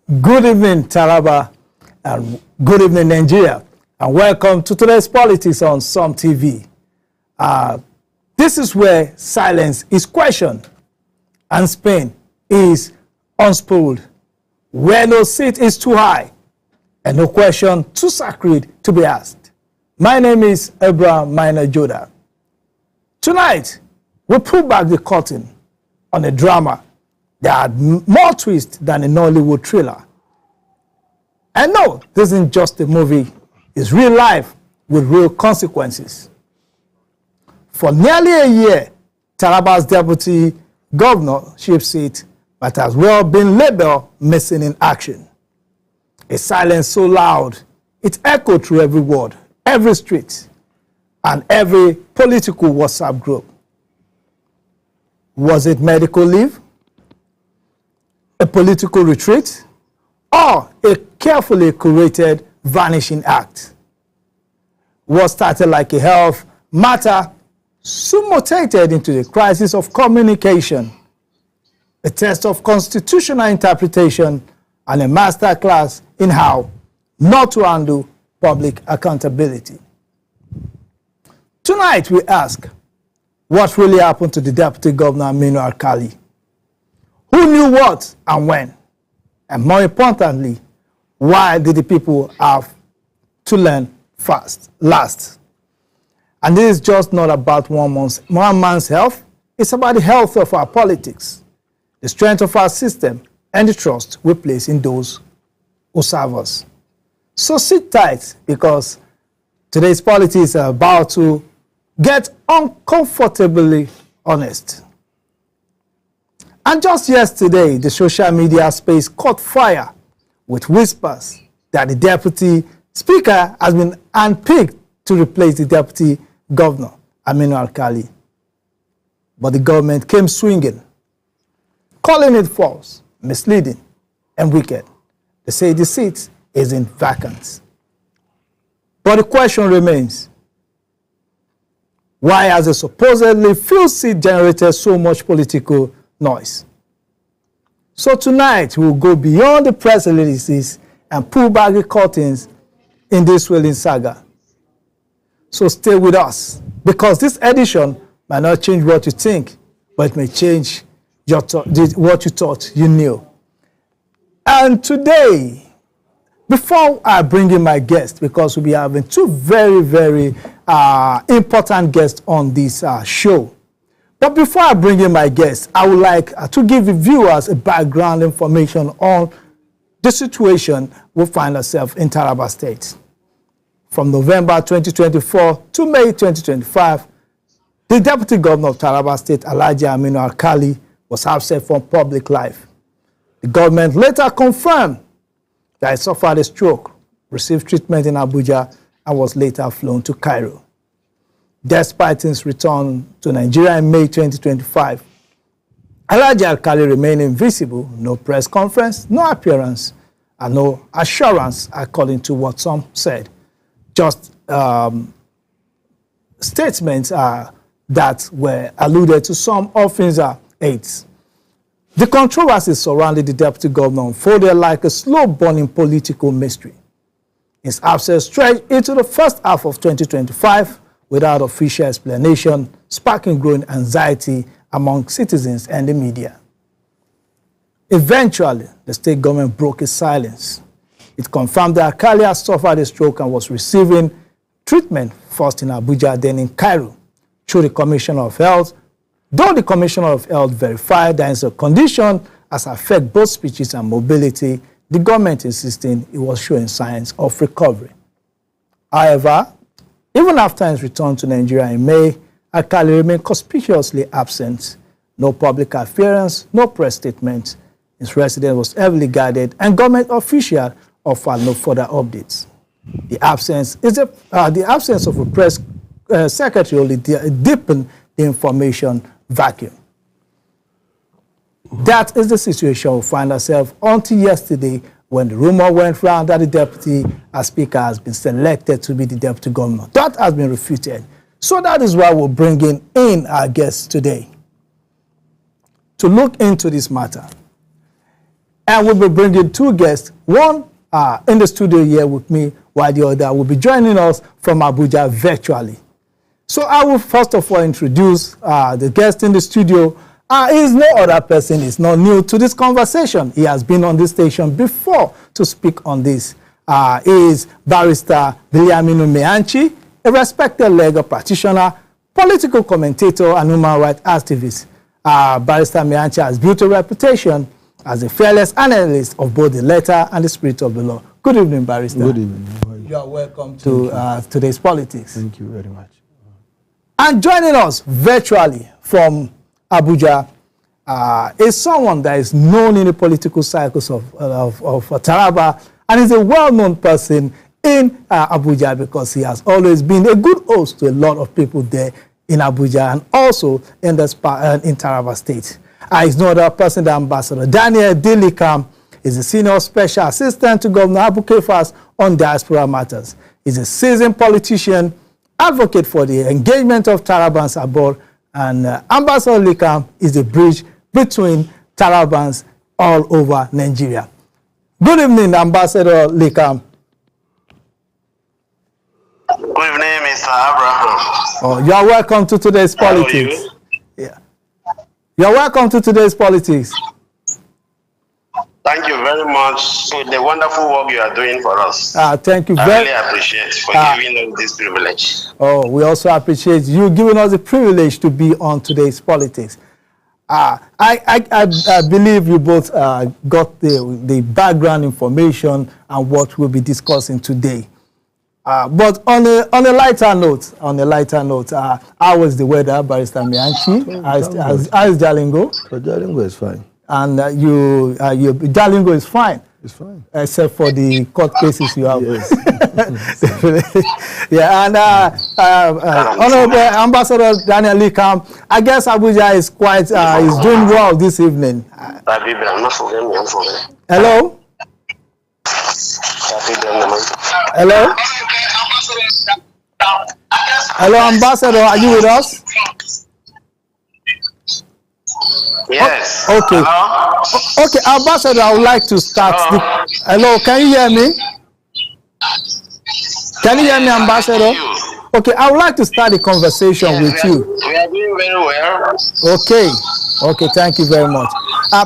Good evening, Taraba, and good evening, Nigeria, and welcome to today's politics on Some TV. This is where silence is questioned and Spain is unspooled, where no seat is too high and no question too sacred to be asked. My name is Abraham Minor Joda. Tonight, we pull back the curtain on a drama that had more twist than a Nollywood thriller. And no, this isn't just a movie, it's real life with real consequences. For nearly a year, Taraba's deputy governorship seat might as well been labeled missing in action. A silence so loud, it echoed through every ward, every street, and every political WhatsApp group. Was it medical leave, a political retreat, or a carefully curated vanishing act? What started like a health matter soon mutated into the crisis of communication, a test of constitutional interpretation, and a masterclass in how not to handle public accountability. Tonight we ask, what really happened to the Deputy Governor Aminu Alkali? Who knew what and when? And more importantly, why did the people have to learn last? And this is just not about one man's health. It's about the health of our politics, the strength of our system, and the trust we place in those who serve us. So sit tight, because today's politics are about to get uncomfortably honest. And just yesterday, the social media space caught fire with whispers that the deputy speaker has been handpicked to replace the deputy governor, Aminu Alkali. But the government came swinging, calling it false, misleading, and wicked. They say the seat isn't vacant. But the question remains, why has a supposedly filled seat generated so much political noise? So tonight, we'll go beyond the press releases and pull back the curtains in this swirling saga. So stay with us, because this edition might not change what you think, but it may change what you thought you knew. And today, before I bring in my guest, because we'll be having two very, very important guests on this show. But before I bring in my guest, I would like to give the viewers a background information on the situation we find ourselves in Taraba State. From November 2024 to May 2025, the Deputy Governor of Taraba State, Alhaji Aminu Alkali, was absent from public life. The government later confirmed that he suffered a stroke, received treatment in Abuja, and was later flown to Cairo. Despite his return to Nigeria in May 2025, Alhaji Alkali remained invisible, no press conference, no appearance, and no assurance, according to what some said. Just statements that were alluded to some of his aides. The controversies surrounding the deputy governor unfolded like a slow-burning political mystery. His absence stretched into the first half of 2025 without official explanation, sparking growing anxiety among citizens and the media. Eventually, the state government broke its silence. It confirmed that Alkali had suffered a stroke and was receiving treatment first in Abuja, then in Cairo, through the Commissioner of Health, though the Commissioner of Health verified that it's a condition as affect both speeches and mobility, the government insisting it was showing signs of recovery. However, even after his return to Nigeria in May, Alkali remained conspicuously absent. No public appearance, no press statement. His residence was heavily guarded, and government officials offered no further updates. The absence of a press secretary only deepened the information vacuum. That is the situation we find ourselves until yesterday, when the rumor went round that the deputy speaker has been selected to be the deputy governor. That has been refuted. So that is why we're bringing in our guests today to look into this matter. And we'll be bringing two guests, one in the studio here with me, while the other will be joining us from Abuja virtually. So I will first of all introduce the guest in the studio. He is no other person, he's not new to this conversation. He has been on this station before to speak on this. He is Barrister Bilyaminu Mehanchi, a respected legal practitioner, political commentator, and human rights activist. Barrister Mehanchi has built a reputation as a fearless analyst of both the letter and the spirit of the law. Good evening, Barrister. Good evening. How are you? You are welcome to today's politics. Thank you very much. And joining us virtually from Abuja is someone that is known in the political circles of Taraba, and is a well-known person in Abuja because he has always been a good host to a lot of people there in Abuja and also in Taraba State. He's no other person than Ambassador Daniel Dilikam. He's a senior special assistant to Governor Abu Kefas on diaspora matters. He's a seasoned politician, advocate for the engagement of Tarabans abroad, and Ambassador Likam is a bridge between Tarabans all over Nigeria. Good evening, Ambassador Likam. Good evening, Mr. Abraham. Oh, you are welcome to today's politics. How are you? Yeah. You're welcome to today's politics. Thank you very much for the wonderful work you are doing for us. Thank you I very really appreciate for giving us this privilege. Oh, we also appreciate you giving us the privilege to be on today's politics. I believe you both got the background information and what we'll be discussing today. But on a lighter note, how was the weather, Barrister Mehanchi? How is Jalingo? Jalingo is fine. And Jalingo is fine. It's fine. Except for the court cases you have. Yes. Yeah, and Honorable Ambassador Daniel Likam, I guess Abuja is is doing well this evening. Hello? Hello? Hello, Ambassador, are you with us? Yes. Okay. Hello? Okay, Ambassador, I would like to start. Hello, can you hear me? Can you hear me, Ambassador? Okay, I would like to start the conversation with you. We are doing very well. Okay, thank you very much.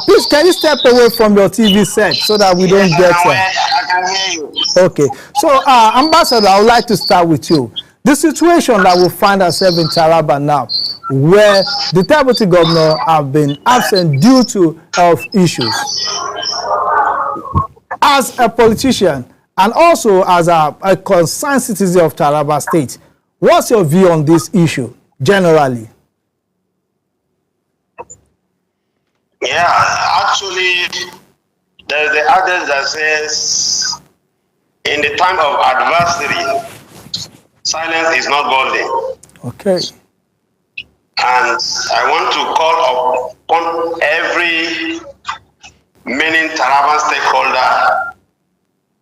Please, can you step away from your TV set so that we don't get... I can hear you. Okay, so Ambassador, I would like to start with you. The situation that we find ourselves in Taraba now, where the deputy governor have been absent due to health issues. As a politician and also as a concerned citizen of Taraba State, what's your view on this issue generally? Yeah, actually, there's the adage that says, in the time of adversity, silence is not golden. Okay. And I want to call upon every meaning Taraban stakeholder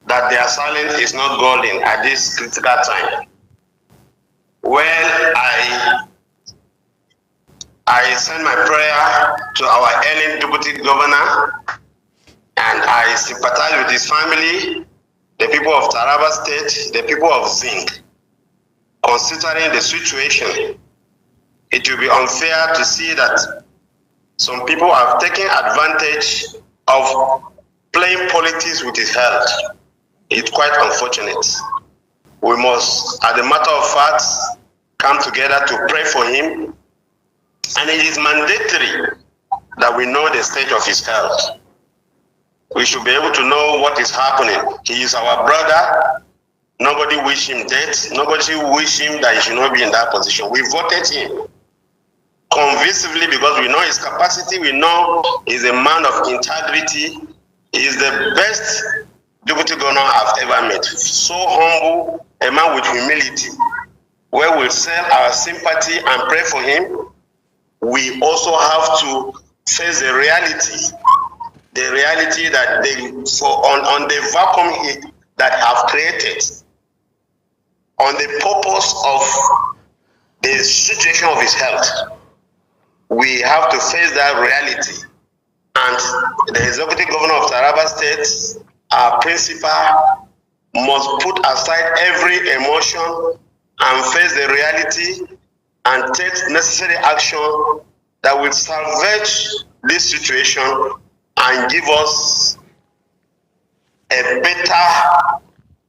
that their silence is not golden at this critical time. Well, I send my prayer to our ailing deputy governor, and I sympathize with his family, the people of Taraba State, the people of Zinc. Considering the situation, it will be unfair to see that some people have taken advantage of playing politics with his health. It's quite unfortunate. We must, as a matter of fact, come together to pray for him. And it is mandatory that we know the state of his health. We should be able to know what is happening. He is our brother. Nobody wish him death. Nobody wish him that he should not be in that position. We voted him convincingly because we know his capacity. We know he's a man of integrity. He is the best deputy governor I've ever met. So humble, a man with humility. Where we'll sell our sympathy and pray for him, we also have to face the reality that on the vacuum that have created, on the purpose of the situation of his health. We have to face that reality And the executive governor of Taraba State, our principal, must put aside every emotion and face the reality and take necessary action that will salvage this situation and give us a better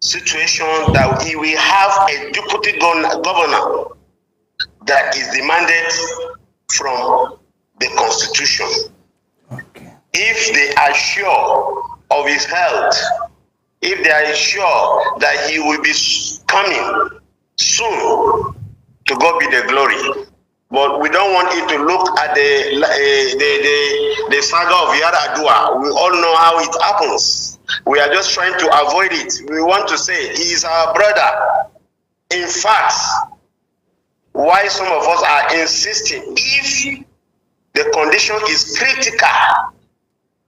situation, that we will have a deputy governor that is demanded from the Constitution. Okay. If they are sure of his health, if they are sure that he will be coming soon, to God be the glory. But we don't want it to look at the saga of Yaradua. We all know how it happens. We are just trying to avoid it. We want to say he is our brother. In fact, why some of us are insisting, if the condition is critical,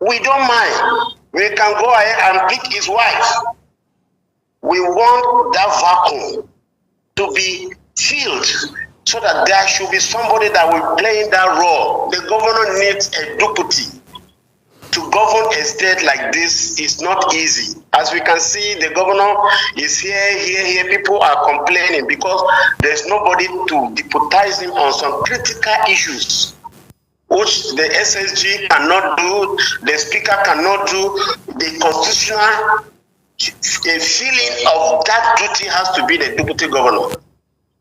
we don't mind. We can go ahead and pick his wife. We want that vacuum to be filled so that there should be somebody that will play in that role. The governor needs a deputy. To govern a state like this is not easy. As we can see, the governor is here. People are complaining because there's nobody to deputize him on some critical issues, which the SSG cannot do, the speaker cannot do. The constitutional feeling of that duty has to be the deputy governor.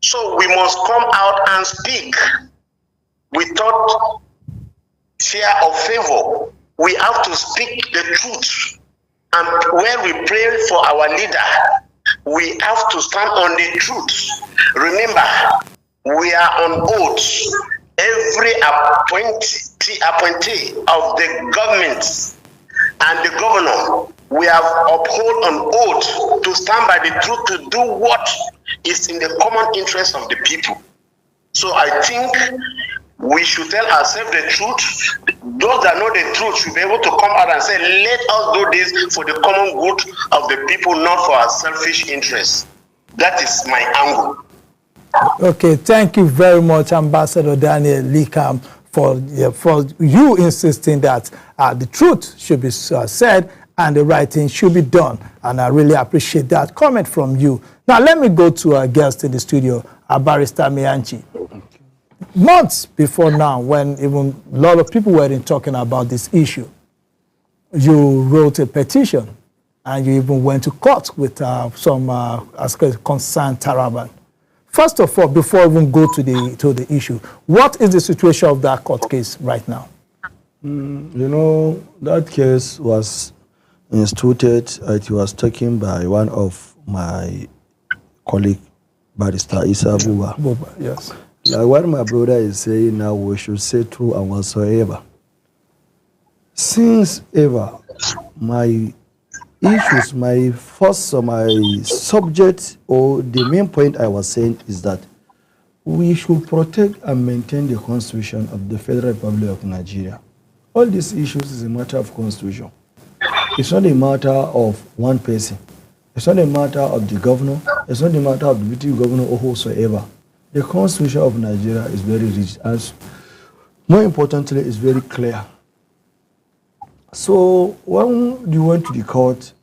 So we must come out and speak without fear or favor. We have to speak the truth. And when we pray for our leader, we have to stand on the truth. Remember, we are on oath. Every appointee of the government and the governor, we have upheld an oath to stand by the truth, to do what is in the common interest of the people. So I think we should tell ourselves the truth. Those that know the truth should be able to come out and say, let us do this for the common good of the people, not for our selfish interests. That is my angle. Okay, thank you very much, Ambassador Daniel Likam, for you insisting that the truth should be said and the right thing should be done. And I really appreciate that comment from you. Now, let me go to our guest in the studio, Barrister Mianchi. Months before now, when even a lot of people were talking about this issue, you wrote a petition and you even went to court with some concerned Taraban. First of all, before we even go to the issue, what is the situation of that court case right now? You know, that case was instituted, it was taken by one of my colleague, Barrister Issa Buba. Buba, yes. Like what my brother is saying now, we should say true and whatsoever. Since ever, my issues, my subject, or the main point I was saying is that we should protect and maintain the Constitution of the Federal Republic of Nigeria. All these issues is a matter of Constitution. It's not a matter of one person. It's not a matter of the governor. It's not a matter of the deputy governor or whosoever. The Constitution of Nigeria is very rich, and more importantly, it's very clear. So when you went to the court,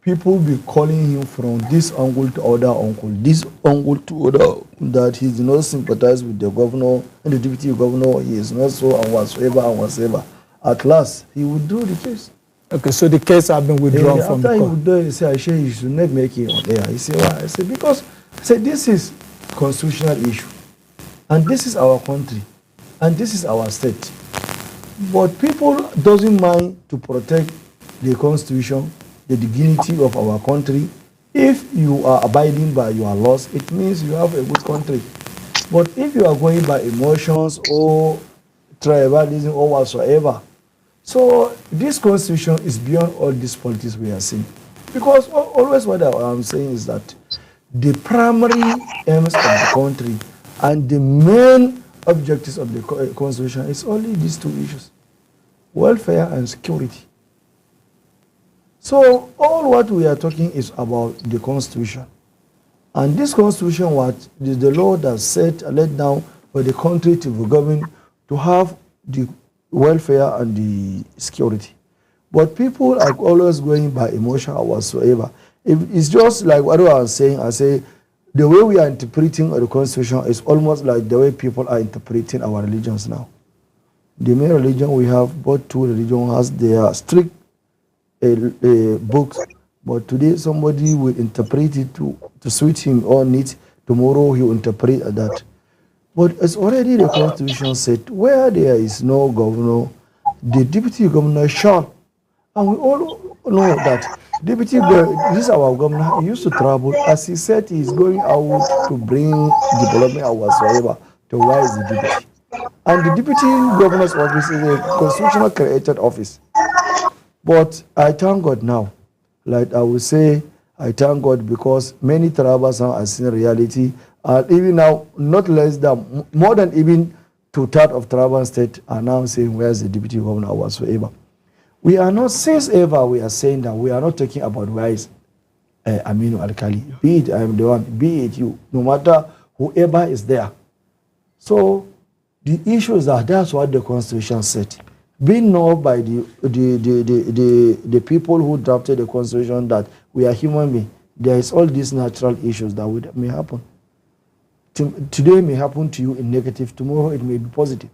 people be calling him from this angle to other uncle, this uncle to other, that he does not sympathize with the governor and the deputy governor. He is not so and whatsoever. At last, he would do the case. Okay, so the case has been withdrawn from the court. After he would do it, he said, you should not make it on air. He said, why? I said, because this is constitutional issue, and this is our country, and this is our state. But people doesn't mind to protect the Constitution, the dignity of our country. If you are abiding by your laws, it means you have a good country. But if you are going by emotions or tribalism or whatsoever, so this Constitution is beyond all these politics we are seeing. Because always what I'm saying is that the primary aims of the country and the main objectives of the Constitution is only these two issues: welfare and security. So all what we are talking is about the Constitution. And this Constitution, what the law that set laid down for the country to be governed, to have the welfare and the security. But people are always going by emotion or whatsoever. If it's just like what I was saying, I say the way we are interpreting the Constitution is almost like the way people are interpreting our religions now. The main religion we have, both two religions has their strict books, but today somebody will interpret it to suit him or needs. Tomorrow he will interpret that. But it's already the Constitution said where there is no governor, the deputy governor shall. And we all know that deputy governor, this is our governor, he used to travel. As he said, he is going out to bring development or whatsoever. To where is the deputy? And the deputy governor's office is a constitutional created office. But I thank God now. Like I would say, I thank God because many tribals now are seeing reality. And even now, not less than, more than even 2/3 of tribal state are now saying, where's the deputy governor or whatsoever. We are not, since ever, we are saying that we are not talking about where is Aminu Alkali. Be it I am the one, be it you, no matter whoever is there. So the issue is that's what the Constitution said. Being known by the people who drafted the Constitution that we are human beings, there is all these natural issues that may happen. Today may happen to you in negative, tomorrow it may be positive.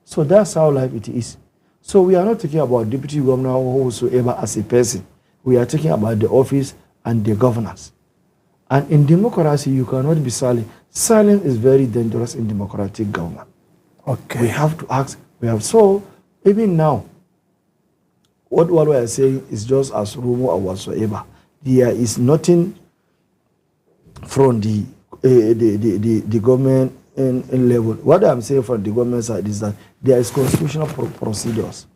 So that's how life it is. So we are not talking about deputy governor or whosoever as a person. We are talking about the office and the governance. And in democracy, you cannot be silent. Silence is very dangerous in democratic government. Okay. We have to ask. So even now, what we are saying is just as rumor or whatsoever. There is nothing from the government in level. What I'm saying from the government side is that there is constitutional procedures.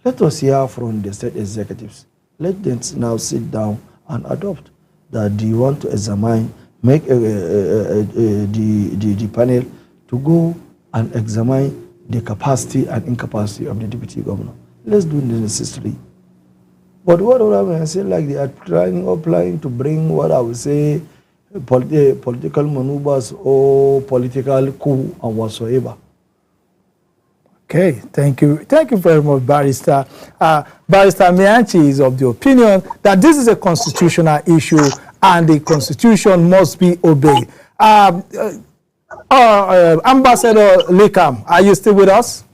Let us hear from the state executives. Let them now sit down and adopt that they want to examine, make the panel to go and examine the capacity and incapacity of the deputy governor. Let's do the necessary. But what I say, like they are applying to bring what I would say political maneuvers or political coup and whatsoever. Okay, thank you. Thank you very much, Barrister. Barrister Mianchi is of the opinion that this is a constitutional issue and the Constitution must be obeyed. Ambassador Likam, are you still with us?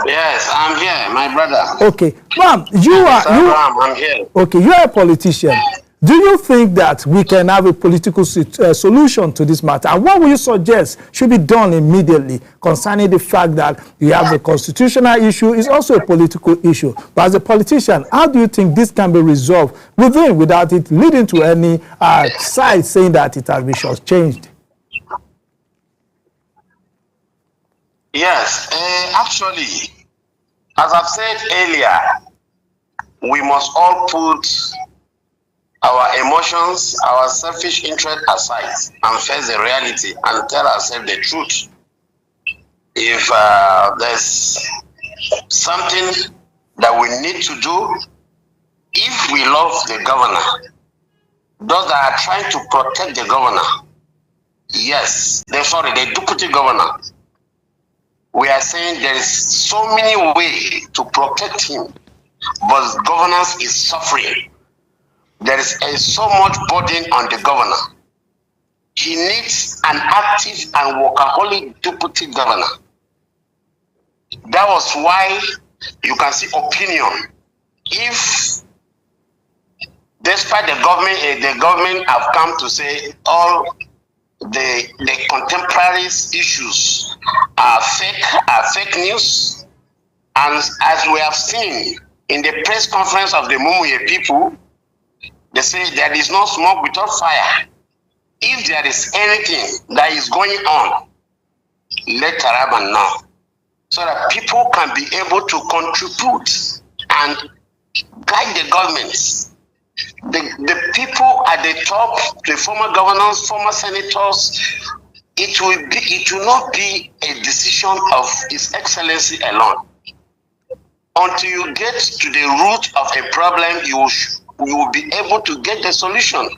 Yes, I'm here, my brother. Okay, ma'am, I'm here. Okay, you are a politician. Do you think that we can have a political solution to this matter? And what will you suggest should be done immediately concerning the fact that you have a constitutional issue, is also a political issue? But as a politician, how do you think this can be resolved without it leading to any side saying that it has been shortchanged? Yes, actually, as I've said earlier, we must all put our emotions, our selfish interest aside and face the reality and tell ourselves the truth. If there's something that we need to do, if we love the governor, those that are trying to protect the governor, the deputy governor, we are saying there is so many ways to protect him, but governance is suffering. There is so much burden on the governor. He needs an active and workaholic deputy governor. That was why you can see opinion. If, despite the government have come to say all the contemporary issues are fake news, and as we have seen in the press conference of the Mumuye people, they say there is no smoke without fire. If there is anything that is going on, let Taraba know, so that people can be able to contribute and guide the governments. The people at the top, the former governors, former senators, it will not be a decision of His Excellency alone. Until you get to the root of a problem, you will be able to get the solution.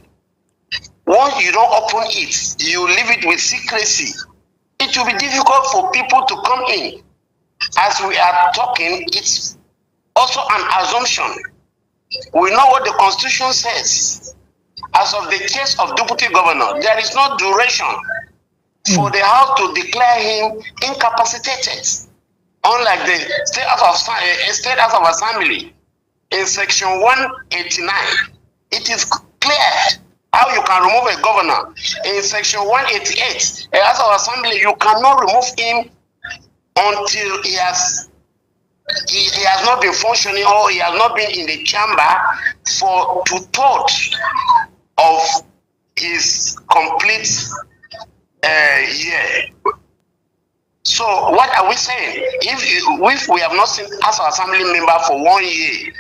Once you don't open it, you leave it with secrecy. It will be difficult for people to come in. As we are talking, it's also an assumption. We know what the Constitution says. As of the case of deputy governor, there is no duration for the House to declare him incapacitated. Unlike the State House of Assembly, in Section 189, it is clear how you can remove a governor. In Section 188, a House of Assembly, you cannot remove him until he has not been functioning or he has not been in the chamber for 2/3 of his complete year. So what are we saying? If we have not seen House of Assembly member for 1 year,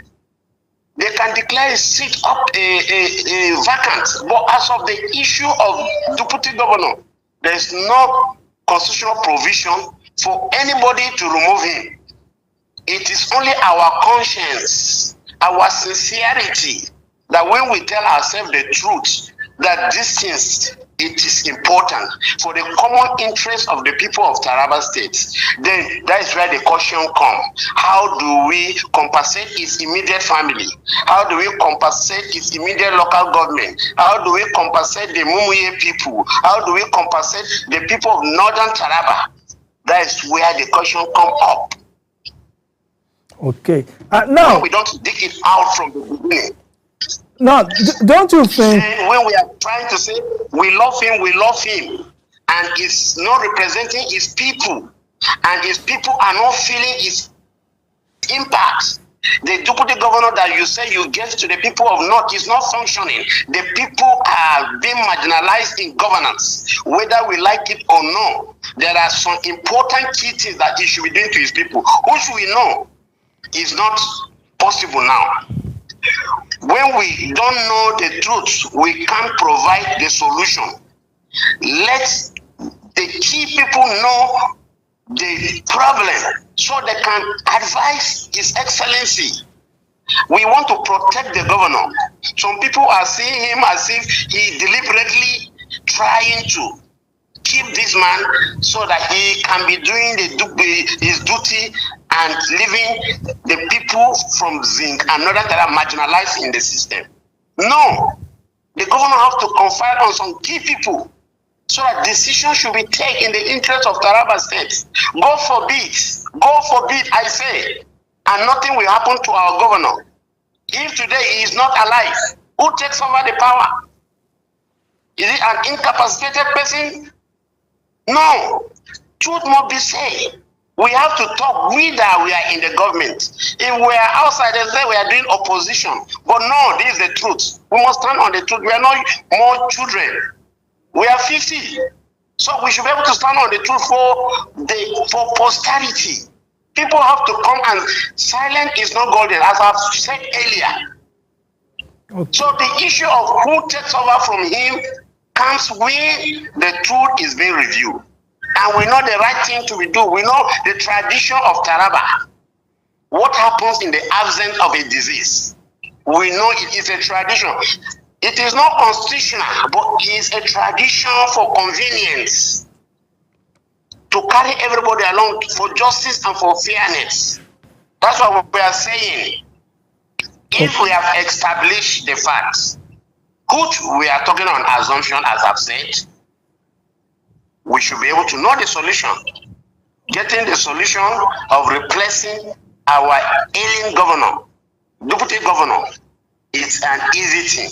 they can declare a seat up a vacant. But as of the issue of deputy governor, there is no constitutional provision for anybody to remove him. It is only our conscience, our sincerity, that when we tell ourselves the truth, that these things, it is important for the common interest of the people of Taraba State, then that is where the question comes. How do we compensate its immediate family? How do we compensate its immediate local government? How do we compensate the Mumuye people? How do we compensate the people of Northern Taraba? That is where the question comes up. Okay. Now we don't dig it out from the beginning. Now, don't you think? And when we are trying to say we love him, and it's not representing his people, and his people are not feeling his impact. The deputy governor that you say you give to the people of North is not functioning. The people are being marginalized in governance, whether we like it or not. There are some important key things that he should be doing to his people, which we know is not possible now. When we don't know the truth, we can't provide the solution. Let the key people know the problem so they can advise His Excellency. We want to protect the governor. Some people are seeing him as if he deliberately trying to keep this man so that he can be doing his duty and leaving the people from Zinc and Northern Taraba marginalized in the system. No, the governor has to confide on some key people so that decisions should be taken in the interest of Taraba State. God forbid, I say, and nothing will happen to our governor. If today he is not alive, who takes over the power? Is it an incapacitated person? No. Truth must be said. We have to talk. We are in the government. If we are outside, they say we are doing opposition. But no, this is the truth. We must stand on the truth. We are not more children. We are 50. So we should be able to stand on the truth for posterity. People have to come, and silence is not golden, as I've said earlier. Okay. So the issue of who takes over from him comes when the truth is being reviewed. And we know the right thing to do. We know the tradition of Taraba. What happens in the absence of a disease? We know it is a tradition. It is not constitutional, but it is a tradition for convenience, to carry everybody along for justice and for fairness. That's what we are saying. If we have established the facts, which we are talking on assumption, as I've said, we should be able to know the solution. Getting the solution of replacing our ailing governor, deputy governor, it's an easy thing.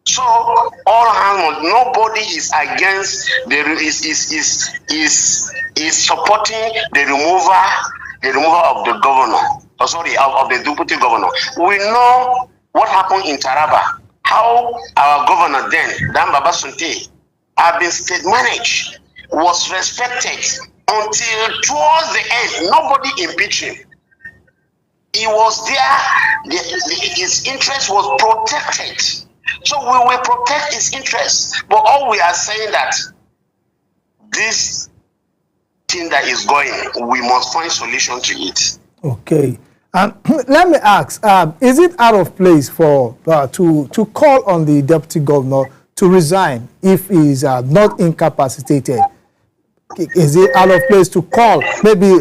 So all hands, nobody is against is supporting the removal of the governor. Oh, sorry, of the deputy governor. We know what happened in Taraba. How our governor then, Dan Baba Sunte, have been state managed, was respected until towards the end. Nobody impeached him. He was there. His interest was protected. So we will protect his interests. But all we are saying that this thing that is going, we must find solution to it. Okay. Let me ask, is it out of place for to call on the deputy governor to resign if he is not incapacitated? is it out of place to call maybe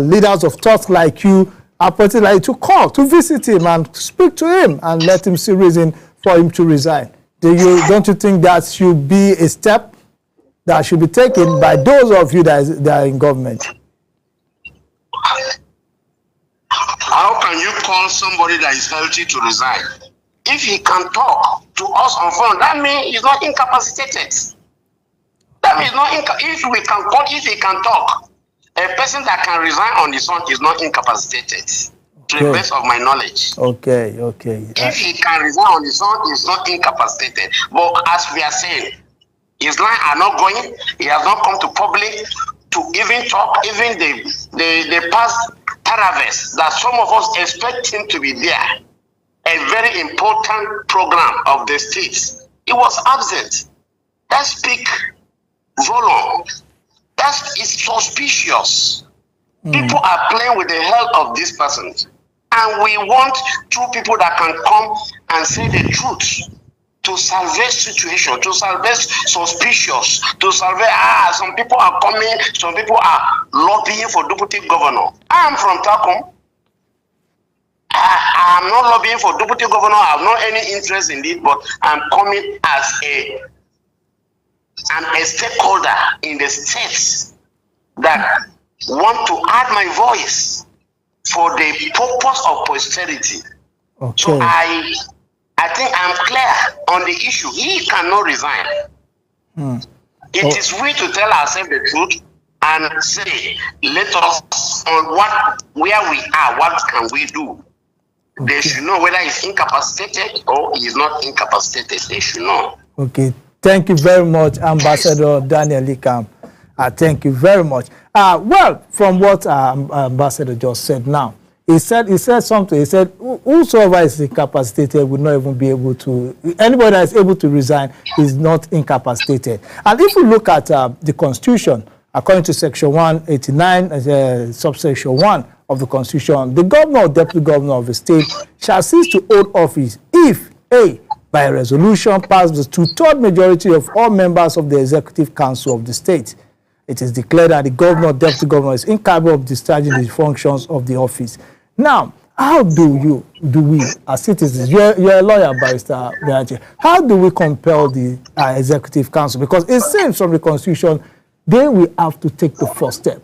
leaders of thought like you, like to call, to visit him and speak to him and let him see reason for him to resign? Don't you think that should be a step that should be taken by those of you that are in government? How can you call somebody that is healthy to resign? If he can talk to us on phone, that means he's not incapacitated. That means if he can talk, a person that can resign on his own is not incapacitated, to the best of my knowledge. Okay. If he can resign on his own, he's not incapacitated. But as we are saying, his line are not going. He has not come to public to even talk. Even the past paravers that some of us expect him to be there, a very important program of the state, he was absent. That speak volume. That is suspicious. People are playing with the health of this person, and we want two people that can come and say the truth to salvage situation, to salvage suspicious, to salvage some people are coming, some people are lobbying for deputy governor. I am from Takum. I am not lobbying for deputy governor. I have not any interest in it, but I'm coming as a stakeholder in the states that want to add my voice for the purpose of posterity. Okay. So I think I'm clear on the issue. He cannot resign. It is we to tell ourselves the truth and say, let us on where we are, what can we do? Okay. They should know whether he's incapacitated or he's not incapacitated. They should know. Okay. Thank you very much, Ambassador Daniel Ikam. Thank you very much. Well, from what Ambassador just said now, he said something. He said, whosoever is incapacitated will not even be able to, anybody that is able to resign is not incapacitated. And if we look at the Constitution, according to Section 189, subsection 1 of the Constitution, the governor or deputy governor of a state shall cease to hold office if, A, by a resolution passed the two-thirds majority of all members of the Executive Council of the state, it is declared that the governor or deputy governor is incapable of discharging the functions of the office. Now, how do we, as citizens, you're a lawyer, Barrister Beache, how do we compel the Executive Council? Because it seems from the Constitution, they will have to take the first step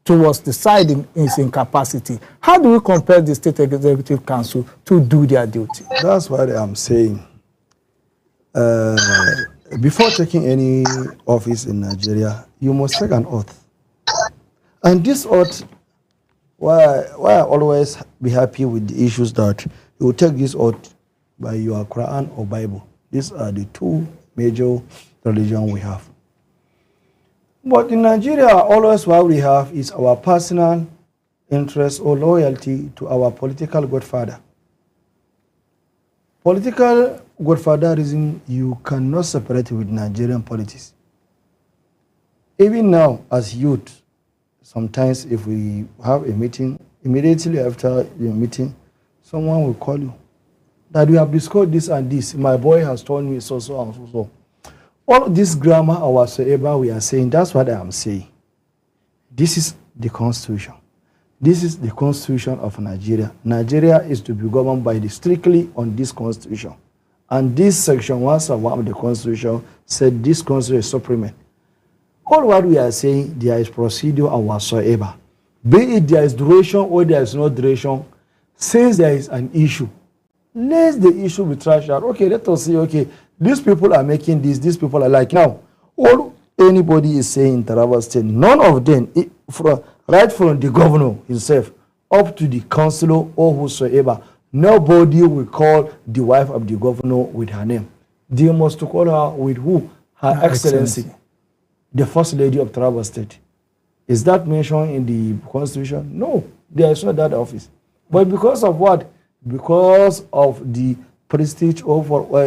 towards deciding his incapacity. How do we compel the State Executive Council to do their duty? That's what I'm saying. Before taking any office in Nigeria, you must take an oath. And this oath, why I always be happy with the issues that you will take this oath by your Quran or Bible. These are the two major religions we have. But in Nigeria, always what we have is our personal interest or loyalty to our political godfather. Political godfatherism, you cannot separate with Nigerian politics. Even now, as youth, sometimes if we have a meeting, immediately after the meeting, someone will call you that we have discussed this and this. My boy has told me so and so. All this grammar or whatsoever we are saying, that's what I am saying. This is the Constitution. This is the Constitution of Nigeria. Nigeria is to be governed by strictly on this Constitution. And this section 171 of the Constitution said this Constitution is supreme. All what we are saying, there is procedure or whatsoever. Be it there is duration or there is no duration, since there is an issue, let the issue be trashed out. Okay, let us say, okay, these people are making this, these people are like, now, all anybody is saying in Taraba State, none of them, right from the governor himself up to the councillor or whosoever, nobody will call the wife of the governor with her name. They must call her with who? Her Excellency, the First Lady of Taraba State. Is that mentioned in the Constitution? No, there is not that office. But because of what? Because of the prestige or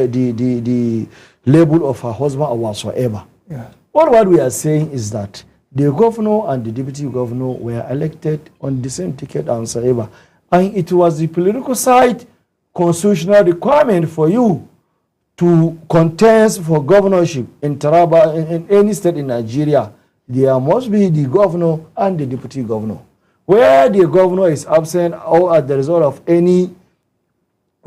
the label of her husband or whatsoever. Yeah. All what we are saying is that the governor and the deputy governor were elected on the same ticket and whatsoever. And it was the political side constitutional requirement for you to contest for governorship in Taraba, in any state in Nigeria. there must be the governor and the deputy governor. Where the governor is absent or as the result of any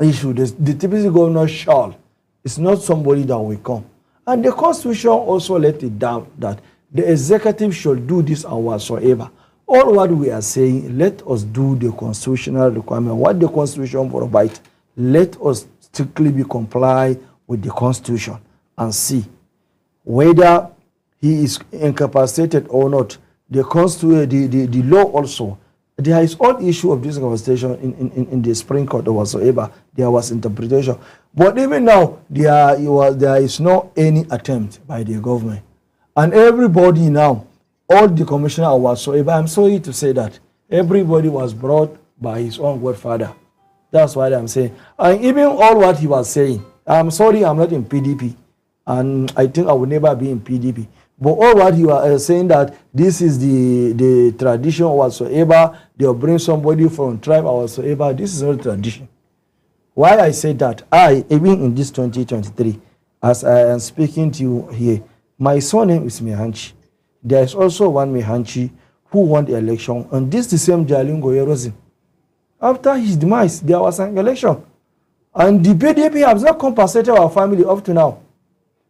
issue, the deputy governor shall. It's not somebody that will come. And the Constitution also let it down that the executive should do this and whatsoever. All what we are saying, let us do the constitutional requirement. What the Constitution provides, let us strictly be comply with the Constitution and see whether he is incapacitated or not. The law also, there is all issue of this conversation in the Supreme Court or whatsoever. There was interpretation. But even now, there is no any attempt by the government. And everybody now, all the commissioner or whatsoever, I'm sorry to say that, everybody was brought by his own godfather. That's what I'm saying. And even all what he was saying, I'm sorry I'm not in PDP. And I think I will never be in PDP. But all what you are saying that this is the tradition or whatsoever, they'll bring somebody from tribe or whatsoever, this is not tradition. Why I say that, even in this 2023, as I am speaking to you here, my surname is Mehanchi. There is also one Mehanchi who won the election, and this the same Jalingo Yerozin. After his demise, there was an election. And the PDP has not compensated our family up to now.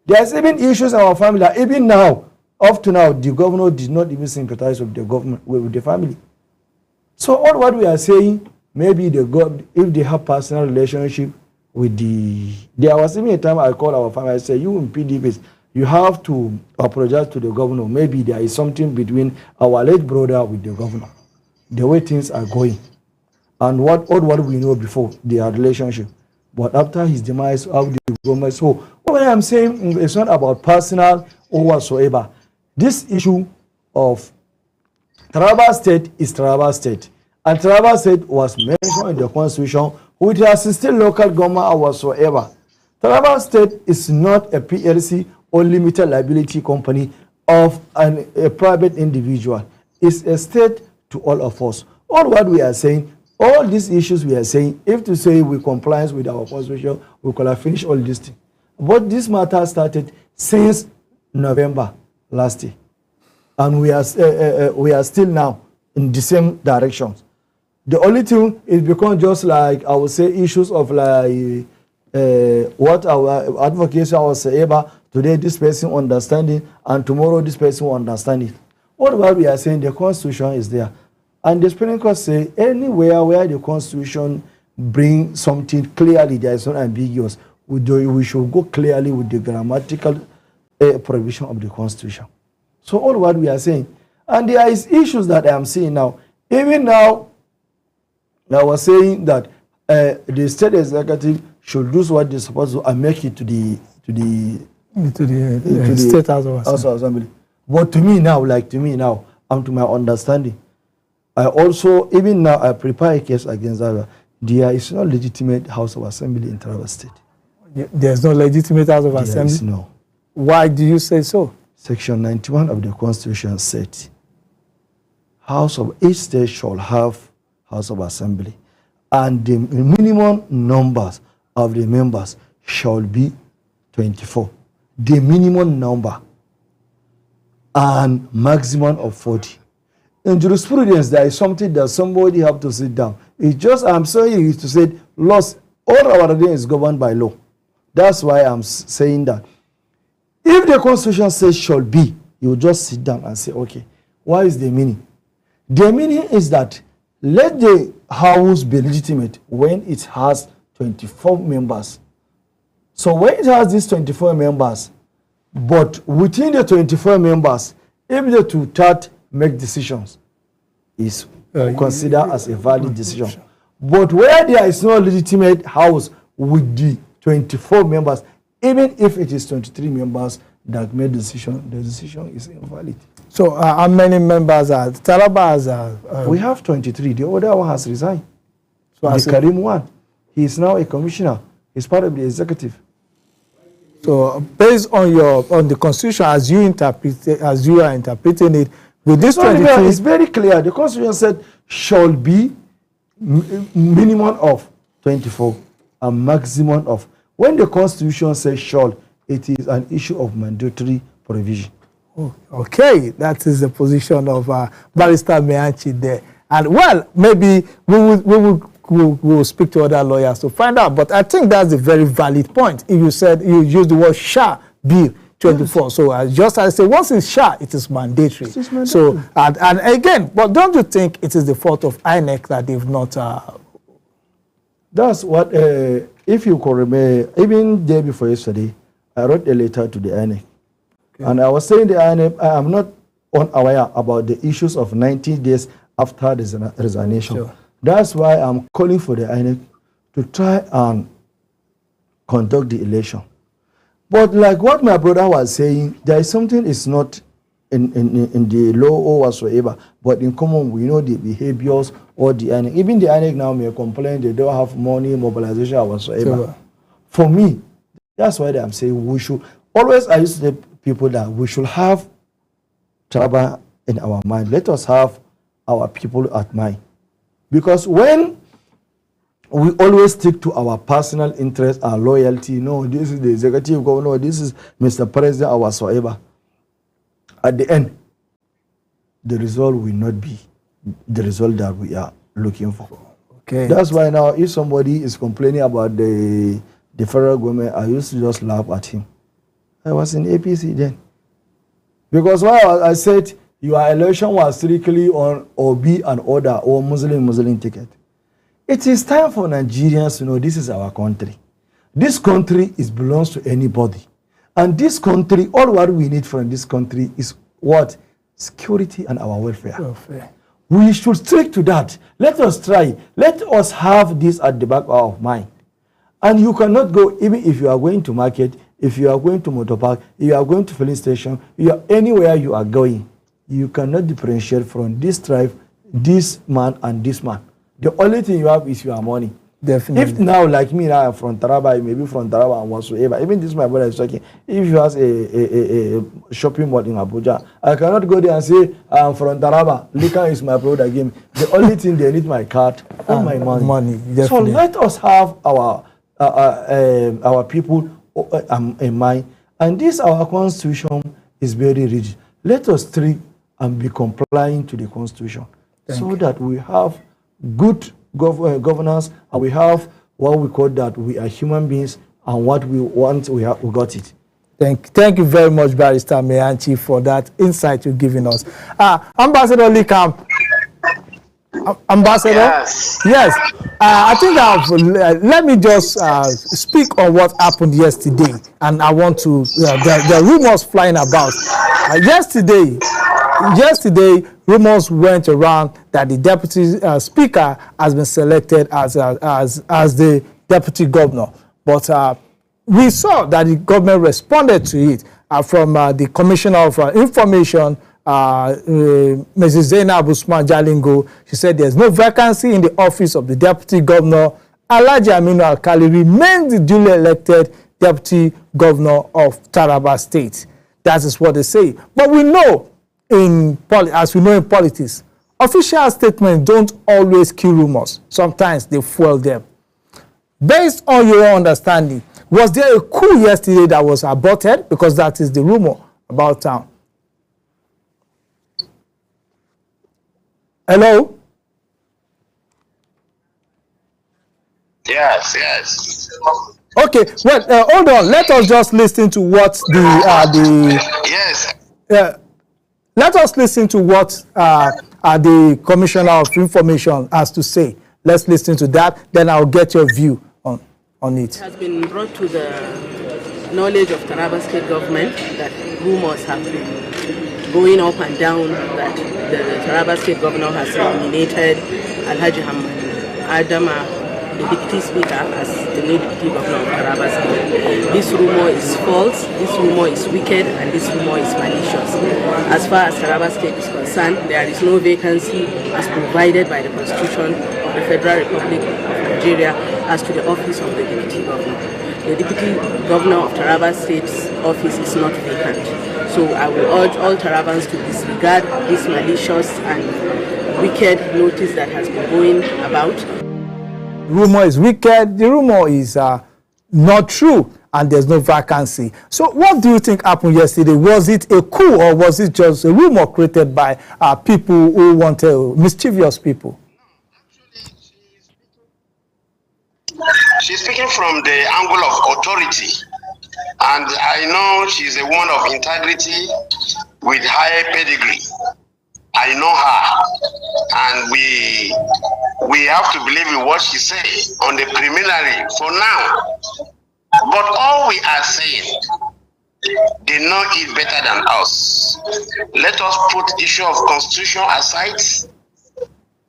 There's even issues in our family. Even now, up to now, the governor did not even sympathize with the government, with the family. So all what we are saying, maybe if they have personal relationship with there was even a time I called our family, I said, you in PDP, you have to apologize to the governor. Maybe there is something between our late brother with the governor, the way things are going. And what we know before, their relationship. But after his demise, how the government. So what I'm saying is not about personal or whatsoever. This issue of Taraba State is Taraba State. And Taraba State was mentioned in the Constitution, which has still local government or whatsoever. Taraba State is not a PLC or limited liability company of a private individual. It's a state to all of us. All what we are saying, all these issues we are saying, if to say we compliance with our Constitution, we could have finished all this thing. But this matter started since November last year. And we are still now in the same directions. The only thing is become just like, I would say, issues of like what our advocacy was able, today this person understanding, and tomorrow this person will understand it. What we are saying, the Constitution is there. And the Supreme Court say anywhere where the Constitution brings something clearly, there is not ambiguous, we should go clearly with the grammatical provision of the Constitution. So all what we are saying. And there is issues that I am seeing now. Even now, I was saying that the state executive should do what they're supposed to and make it to the State House of Assembly. But to me now, and to my understanding, I also, even now, I prepare a case against that. There is no legitimate House of Assembly in Taraba State. There's no legitimate House of Assembly? There is no. Why do you say so? Section 91 of the Constitution said, each state shall have House of Assembly, and the minimum numbers of the members shall be 24. The minimum number, and maximum of 40. In jurisprudence, there is something that somebody have to sit down. It's just, I'm saying is to say, laws, all our religion is governed by law. That's why I'm saying that. If the Constitution says shall be, you just sit down and say, okay, what is the meaning? The meaning is that let the House be legitimate when it has 24 members. So when it has these 24 members, but within the 24 members, if the two-thirds make decisions, is considered as a valid decision. But where there is no legitimate house with the 24 members, even if it is 23 members that made the decision is invalid. So how many members are Taraba? We have 23. The other one has resigned. So the Karim one, he is now a commissioner. He's part of the executive. So based on the Constitution as you are interpreting it, with this 23, it's very clear. The Constitution said shall be minimum of 24 and maximum of. When the Constitution says shall, it is an issue of mandatory provision. Oh, okay, that is the position of Barrister Meanchi there. And well, maybe we will speak to other lawyers to find out. But I think that's a very valid point. If you said you used the word SHA Bill 24, yes. So just as I say, once it's SHA, it is mandatory. It is mandatory. So and again, but don't you think it is the fault of INEC that they've not? That's what. If you could remember, even day before yesterday, I wrote a letter to the INEC. Okay. And I was saying the INEC, I am not unaware about the issues of 90 days after the resignation. Sure. That's why I'm calling for the INEC to try and conduct the election. But like what my brother was saying, there is something is not in the law or whatsoever, but in common we know the behaviors or the INEC. Even the INEC now may complain they don't have money, mobilization or whatsoever. Sure. For me, that's why I'm saying we should always, I used to tell people that we should have Taraba in our mind. Let us have our people at mind. Because when we always stick to our personal interest and loyalty, no, this is the executive governor, this is Mr. President or whatsoever, at the end, the result will not be the result that we are looking for. Okay. That's why now if somebody is complaining about the federal government, I used to just laugh at him. I was in APC then. Because while I said your election was strictly on OB and order or Muslim ticket. It is time for Nigerians to know this is our country. This country belongs to anybody. And this country, all what we need from this country is what? Security and our welfare. We should stick to that. Let us try. Let us have this at the back of our mind. And you cannot go, even if you are going to market, if you are going to motor park, if you are going to filling station, anywhere you are going, you cannot differentiate from this tribe, this man, and this man. The only thing you have is your money. Definitely. If now, like me, now I'm from Taraba, maybe from Taraba and whatsoever, even this my brother is talking, if you have a shopping mall in Abuja, I cannot go there and say, I'm from Taraba, Lika is my brother game. The only thing they need my card and my money. Definitely. So let us have our people in mind. And this, our constitution is very rigid. Let us strict and be complying to the constitution so that we have good governance and we have what we call that we are human beings and what we want, we got it. Thank you very much, Barrister Meanchi, for that insight you're giving us. Ambassador Likam. Ambassador? Yes. I think let me just speak on what happened yesterday. And I want to, the rumors flying about. Yesterday, rumors went around that the deputy speaker has been selected as the deputy governor. But we saw that the government responded to it from the Commissioner of Information, Mrs. Zainab Usman Jalingo. She said there's no vacancy in the office of the deputy governor. Alhaji Aminu Alkali remains the duly elected deputy governor of Taraba State. That is what they say. But we know, as we know in politics, official statements don't always kill rumors. Sometimes they fuel them. Based on your understanding, was there a coup yesterday that was aborted? Because that is the rumor about town. Hello? Yes. Okay, well, hold on. Let us just listen to what Yes. Let us listen to what the Commissioner of Information has to say. Let's listen to that. Then I'll get your view on it. It has been brought to the knowledge of Taraba State government that rumors have been going up and down that the Taraba State governor has nominated Alhaji Adama, the deputy speaker, as the new deputy governor of Taraba State. This rumor is false, this rumor is wicked, and this rumor is malicious. As far as Taraba State is concerned, there is no vacancy as provided by the Constitution of the Federal Republic of Nigeria as to the office of the deputy governor. The deputy governor of Taraba State's office is not vacant. So I will urge all Tarabans to disregard this malicious and wicked notice that has been going about. Rumor is wicked. The rumor is not true. and there's no vacancy. So what do you think happened yesterday? Was it a coup or was it just a rumor created by people who wanted, mischievous people? She's speaking from the angle of authority. And I know she's a woman of integrity with high pedigree. I know her, and we have to believe in what she says on the preliminary for now. But all we are saying, they know it better than us. Let us put issue of constitution aside.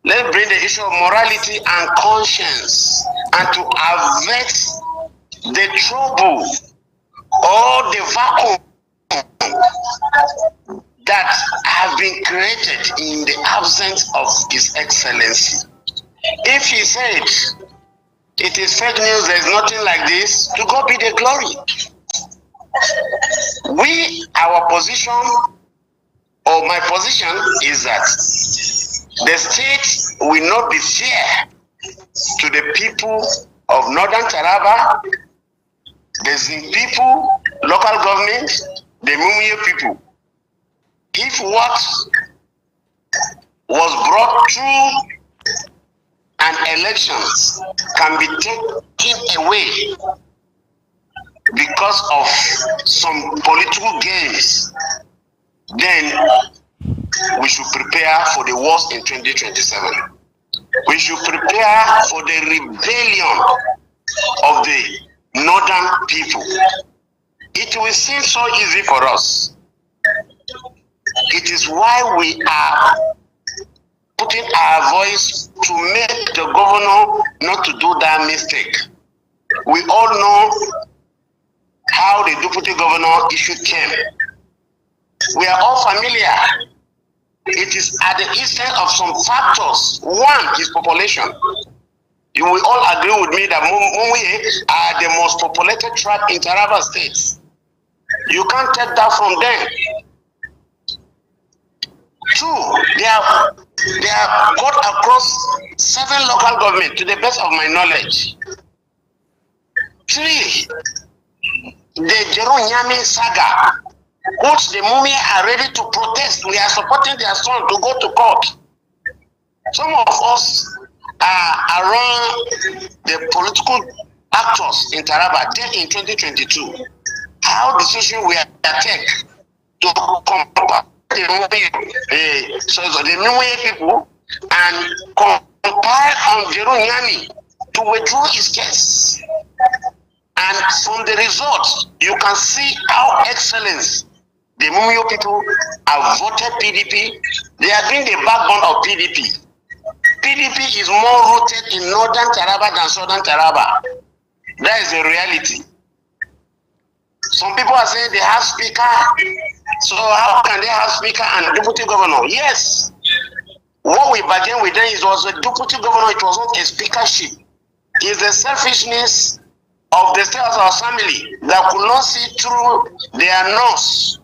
Let's bring the issue of morality and conscience, and to avert the trouble or the vacuum that have been created in the absence of His Excellency. If he said it is fake news, there's nothing like this, to God be the glory. Our position, or my position, is that the state will not be fair to the people of Northern Taraba, the Zing people, local government, the Mumuye people. If what was brought through an elections can be taken away because of some political games, then we should prepare for the worst in 2027. We should prepare for the rebellion of the northern people. It will seem so easy for us. It is why we are putting our voice to make the governor not to do that mistake. We all know how the deputy governor issue came. We are all familiar. It is at the extent of some factors. One is population. You will all agree with me that Mumuye are the most populated tribe in Taraba State. You can't take that from them. Two, they have got across 7 local governments to the best of my knowledge. 3, the Jerome Nyame saga, which the Mumuye are ready to protest. We are supporting their son to go to court. Some of us are around the political actors in Taraba then in 2022. How decision we are take to compare the Mumuye people and compile on Jerome Nyame to withdraw his case. And from the results, you can see how excellent the Mumuye people have voted PDP. They have been the backbone of PDP. PDP is more rooted in northern Taraba than southern Taraba. That is the reality. Some people are saying they have speaker. So how can they have speaker and deputy governor? Yes. What we bargained with them was a deputy governor. It was not a speakership. It's the selfishness of the state assembly that could not see through their nose,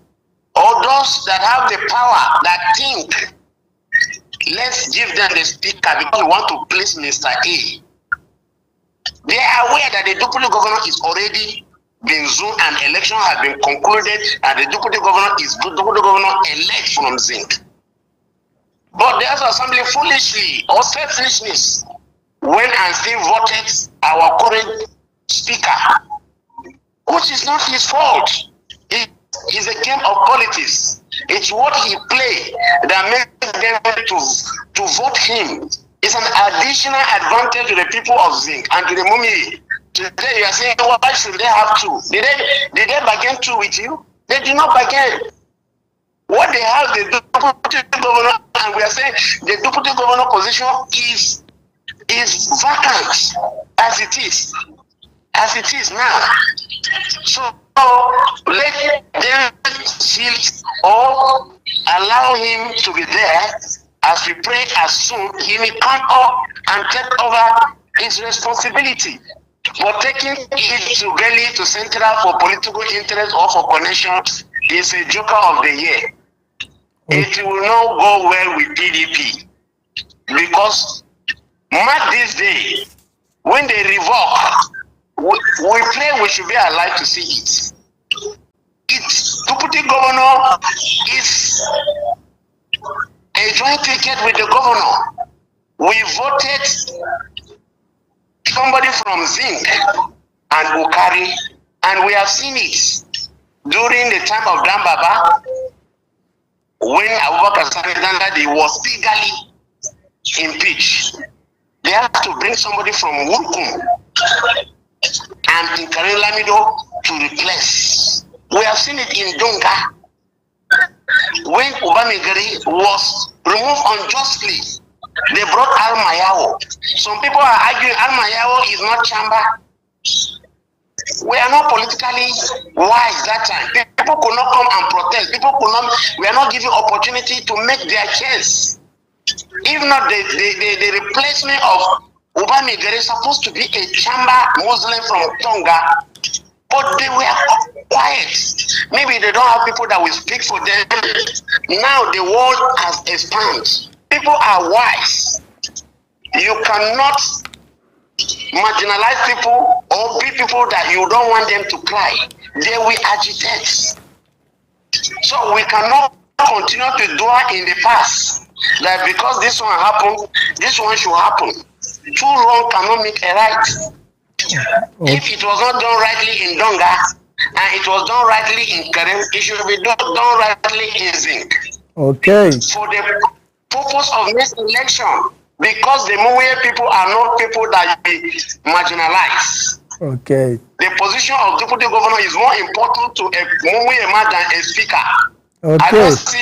or those that have the power that think, let's give them the speaker because we want to place Mr. A. They are aware that the deputy governor is already been zoomed and election has been concluded, and the deputy governor is deputy governor elect from Zinc. But the House Assembly foolishly or selfishness went and still voted our current speaker, which is not his fault. It is a game of politics. It's what he played that makes them to vote him. It's an additional advantage to the people of Zinc and to the Mumuye. Today you are saying, why should they have to? Did they bargain to with you? They did not bargain. What they have, the deputy governor, and we are saying the deputy governor position is vacant as it is now. So let them seal or allow him to be there as we pray as soon he will come up and take over his responsibility. But taking it to Delhi to Central for political interest or for connection is a joker of the year. It will not go well with PDP because mark this day when they revoke, We pray we should be alive to see it. Deputy governor is a joint ticket with the governor. We voted somebody from Zinc and Bukari, and we have seen it during the time of Dan Baba when Abubakar Sani Danladi was legally impeached. They have to bring somebody from Wurkum and in Karim Lamido to replace. We have seen it in Donga when Ubamigari was removed unjustly. They brought Al Mayawo. Some people are arguing Al Mayawo is not Chamba. We are not politically wise that time. People could not come and protest. We are not given opportunity to make their case. If not, the replacement of Ubamigari is supposed to be a Chamba Muslim from Tonga, but they were quiet. Maybe they don't have people that will speak for them. Now the world has expanded. People are wise. You cannot marginalize people or be people that you don't want them to cry. They will agitate. So we cannot continue to dwell in the past. That because this one happened, this one should happen. Too wrong cannot make a right. If it was not done rightly in Donga and it was done rightly in Karim, it should be done rightly in Zinc. Okay. For the purpose of this election, because the Mumuye people are not people that be marginalized. Okay. The position of deputy governor is more important to a Mumuye man than a speaker. Okay.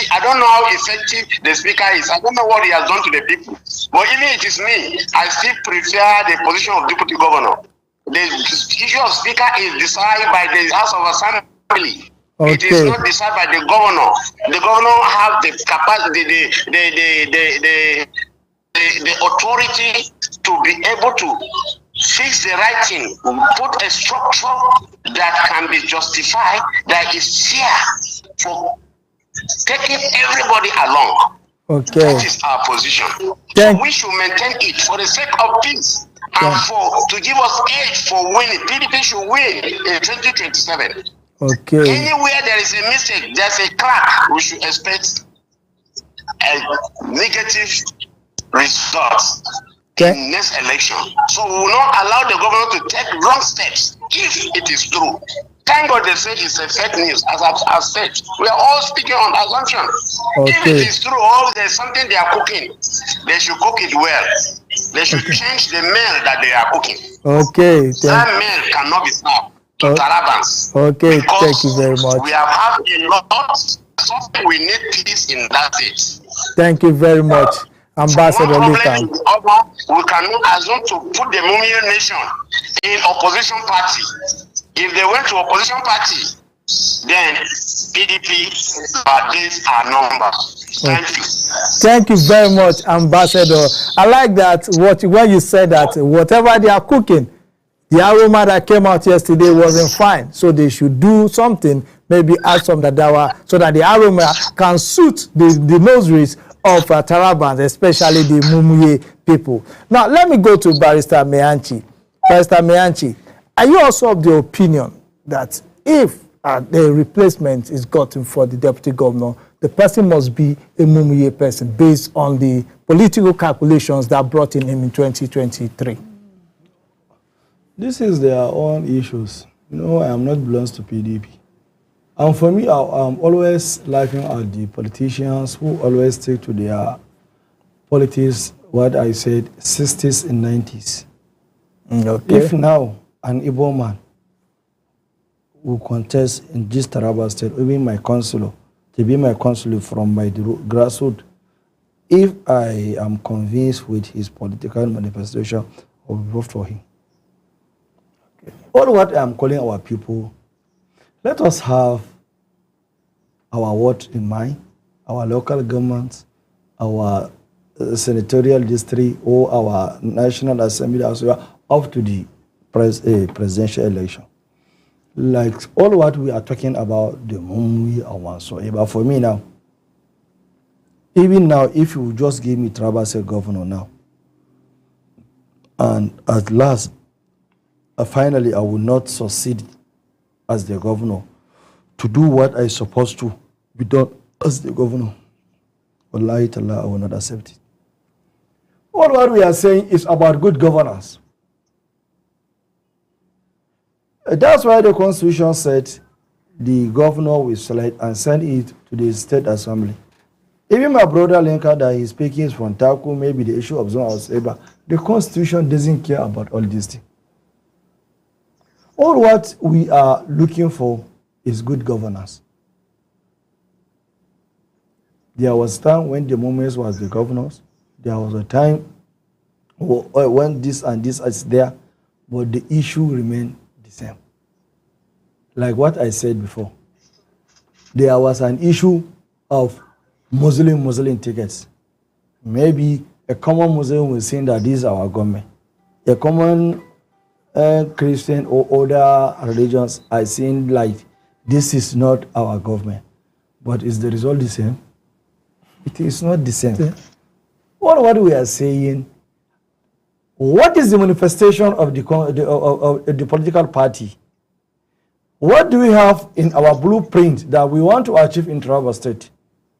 I don't know how effective the speaker is. I don't know what he has done to the people. But even it is me, I still prefer the position of deputy governor. The issue of speaker is decided by the House of Assembly. Okay. It is not decided by the governor. The governor have the capacity, the authority to be able to fix the right thing, put a structure that can be justified, that is fair for taking everybody along. Okay. That is our position. So we should maintain it for the sake of peace and to give us edge for winning. PDP should win in 2027. Okay. Anywhere there is a mistake, there's a crack, we should expect a negative result in next election. So we will not allow the government to take wrong steps if it is true. Thank God they say it's a fake news, as I've said. We are all speaking on assumption. Okay. If it is true, or there's something they are cooking, they should cook it well. They should change the meal that they are cooking. Okay. That meal cannot be served to Tarabans. Okay, thank you very much. We have had a lot, something we need peace in that state. Thank you very much, Ambassador Lukan. We cannot assume to put the Mumia nation in opposition party. If they went to opposition party, then PDP days are numbered. Thank you. Thank you very much, Ambassador. I like that when you said that whatever they are cooking, the aroma that came out yesterday wasn't fine. So they should do something, maybe add some dadawa, so that the aroma can suit the nostrils of Tarabans, especially the Mumuye people. Now, let me go to Barrister Meanchi. Barrister Meanchi, are you also of the opinion that if the replacement is gotten for the deputy governor, the person must be a Mumuye person based on the political calculations that brought in him in 2023? This is their own issues. You know, I am not belongs to PDP. And for me, I'm always laughing at the politicians who always stick to their politics, what I said, 60s and 90s. Okay. If now an Igbo man will contest in this Taraba state, even my councillor, to be my councillor from my grassroots, if I am convinced with his political manifestation, I will vote for him. All what I am calling our people, let us have our word in mind, our local governments, our senatorial district, or our national assembly as well, up to the presidential election. Like all what we are talking about, the Mumui and whatsoever, for me now, even now, if you just give me Taraba State governor now, and at last, finally I will not succeed as the governor to do what I supposed to be done as the governor, wallahi ta'ala, I will not accept it. All what we are saying is about good governance. That's why the Constitution said the governor will select and send it to the State Assembly. Even my brother Lenka that he's speaking from Taku, maybe the issue of zone or Seba, the Constitution doesn't care about all these things. All what we are looking for is good governance. There was a time when the Moments was the governors. There was a time when this and this is there, but the issue remained the same. Like what I said before, there was an issue of Muslim tickets. Maybe a common Muslim will say that this is our government. A common Christian or other religions are saying like this is not our government. But is the result the same? It is not the same. Yeah. What we are saying, what is the manifestation of the political party? What do we have in our blueprint that we want to achieve in Taraba State?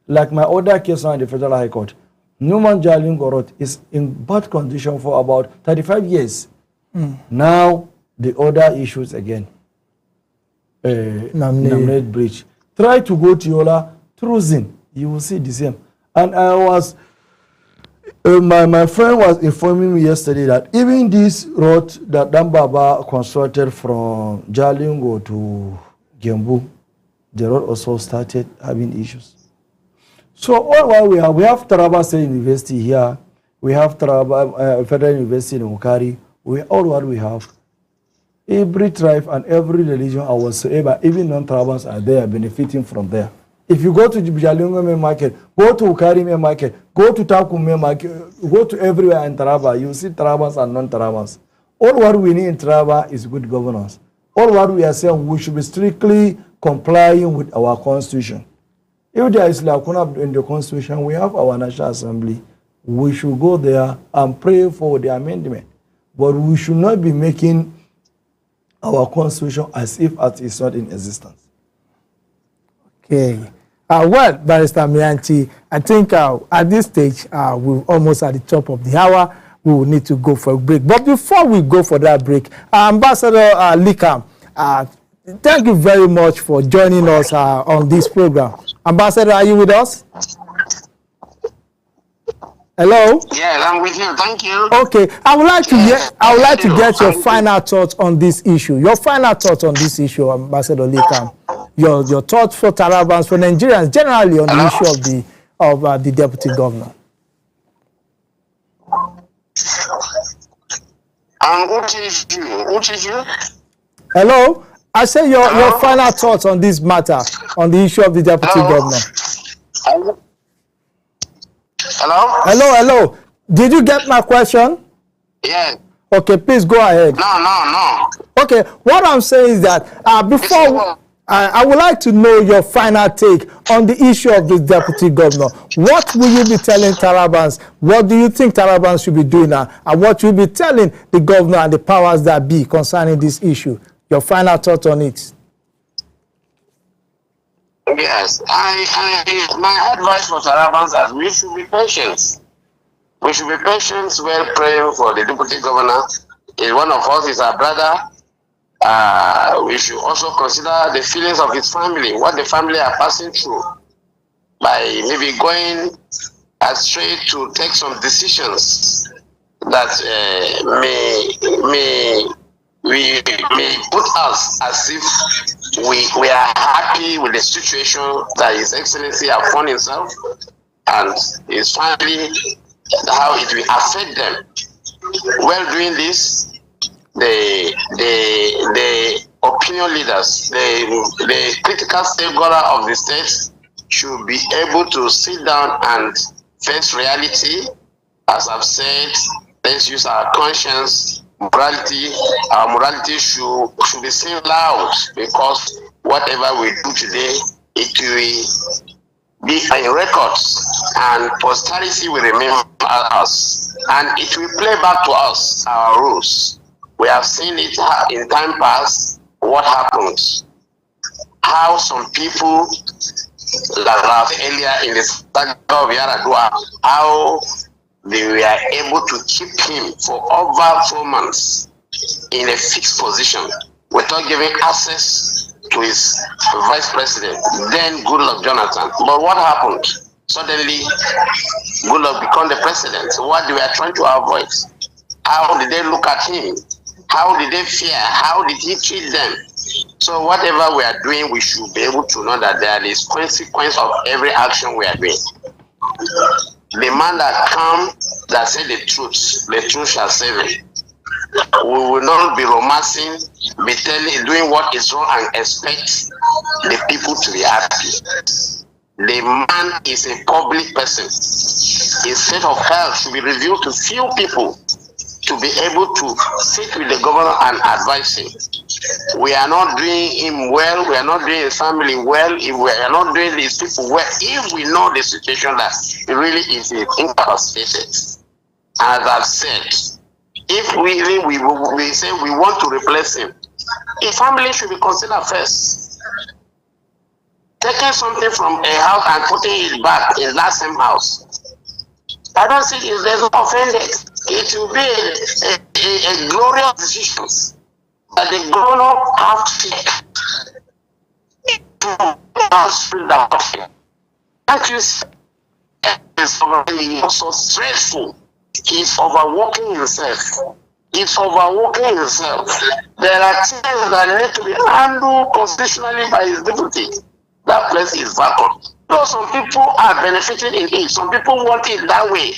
Like my other case now in the Federal High Court, Newman Jalin Gorot is in bad condition for about 35 years. Now, the other issues again. Namned Bridge. Try to go to Yola through Zin. You will see the same. And I was, my friend was informing me yesterday that even this road that Dambaba constructed from Jalingo to Gembu, the road also started having issues. So all while we have Taraba State University here, we have Taraba Federal University in Ukari, all what we have. Every tribe and every religion or whatsoever, even non-Tarabans are there benefiting from there. If you go to Jalingo main market, go to Ukari main market, go to Takum main market, go to everywhere in Taraba, you see Tarabans and non-Tarabans. All what we need in Taraba is good governance. All what we are saying, we should be strictly complying with our constitution. If there is lacuna in the constitution, we have our National Assembly. We should go there and pray for the amendment. But we should not be making our constitution as if it is not in existence. Okay. Well, Barrister Mianchi, I think at this stage, we're almost at the top of the hour. We will need to go for a break. But before we go for that break, Ambassador Likam, thank you very much for joining us on this program. Ambassador, are you with us? Hello? Yes, I'm with you. Thank you. Okay. I would like to get your final thoughts on this issue. Your final thoughts on this issue, Ambassador Likam. Your thoughts for Tarabans, for Nigerians generally on the issue of the deputy governor. Which issue? Hello? I say your final thoughts on this matter, on the issue of the deputy governor. Hello? Did you get my question? Yeah. Okay, please go ahead. No. Okay, what I'm saying is that before I would like to know your final take on the issue of the deputy governor. What will you be telling Tarabans? What do you think Tarabans should be doing now? And what will you be telling the governor and the powers that be concerning this issue? Your final thought on it. Yes, my advice for Tarabans is we should be patient. We should be patient while praying for the deputy governor. Is one of us, is our brother. We should also consider the feelings of his family, what the family are passing through, by maybe going astray to take some decisions that may put us as if we are happy with the situation that His Excellency have found himself and his family, how it will affect them. While doing this, the opinion leaders, the critical stakeholder of the state should be able to sit down and face reality. As I've said, let's use our conscience, morality. Our morality should be seen loud, because whatever we do today, it will be in records, and posterity will remember us, and it will play back to us our rules. We have seen it in time past, what happens. How some people, like earlier in the saga of Yaradua, how they were able to keep him for over 4 months in a fixed position without giving access to his vice president, then Goodluck Jonathan. But what happened? Suddenly, Goodluck became the president. So what they were trying to avoid? How did they look at him? How did they fear? How did he treat them? So whatever we are doing, we should be able to know that there is consequence of every action we are doing. The man that come, that say the truth shall save him. We will not be romancing, be telling, doing what is wrong and expect the people to be happy. The man is a public person. His state of health should be revealed to few people to be able to sit with the governor and advise him. We are not doing him well, we are not doing his family well, if we are not doing these people well, if we know the situation that really is incapacitated. As I've said, if we say we want to replace him, his family should be considered first. Taking something from a house and putting it back in that same house, I don't think there's no offended. It will be a glorious decision that the governor have to take. Can't you see? It's so stressful. He's overworking himself. He's overworking himself. There are things that need to be handled constitutionally by his deputy. That place is vacant. So some people are benefiting in it. Some people want it that way.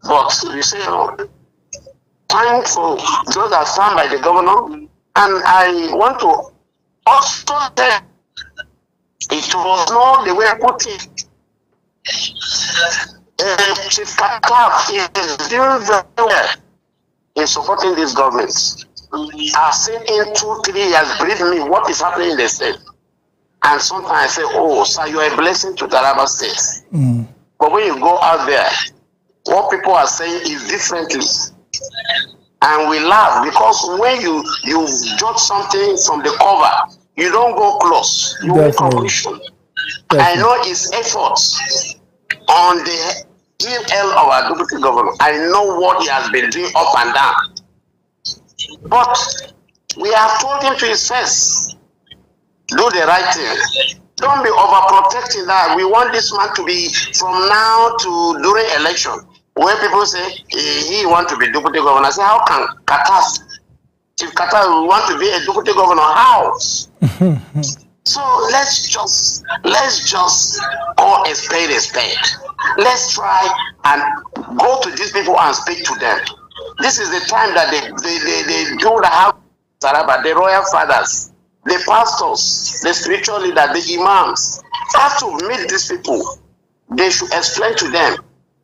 But you say, oh, thanks for those that stand by the governor. And I want to also tell it was not the way I put it. Chief Kataf is doing very well in supporting these governments. I've seen in 2-3 years, believe me, what is happening in the state. And sometimes I say, oh, sir, you are a blessing to Taraba State. But when you go out there, what people are saying is differently. And we laugh because when you judge something from the cover, you don't go close. You make conclusion. I know his efforts on the EL of our deputy governor. I know what he has been doing up and down. But we have told him to his face, do the right thing. Don't be overprotecting that. We want this man to be from now to during election. When people say he want to be deputy governor, I say, how can Qatar, if Qatar want to be a deputy governor, how? So let's just call a spade a spade. Let's try and go to these people and speak to them. This is the time that they do the house, the royal fathers, the pastors, the spiritual leaders, the imams have to meet these people. They should explain to them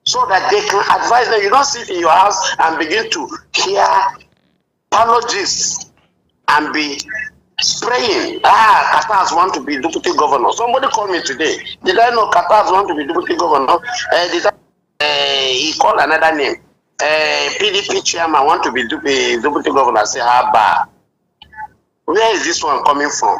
so that they can advise them. You don't sit in your house and begin to hear apologies and be spraying. Qatar want to be deputy governor. Somebody called me today. Did I know Qatar want to be deputy governor? He called another name. PDP chairman want to be deputy governor. I say, Haba. Where is this one coming from?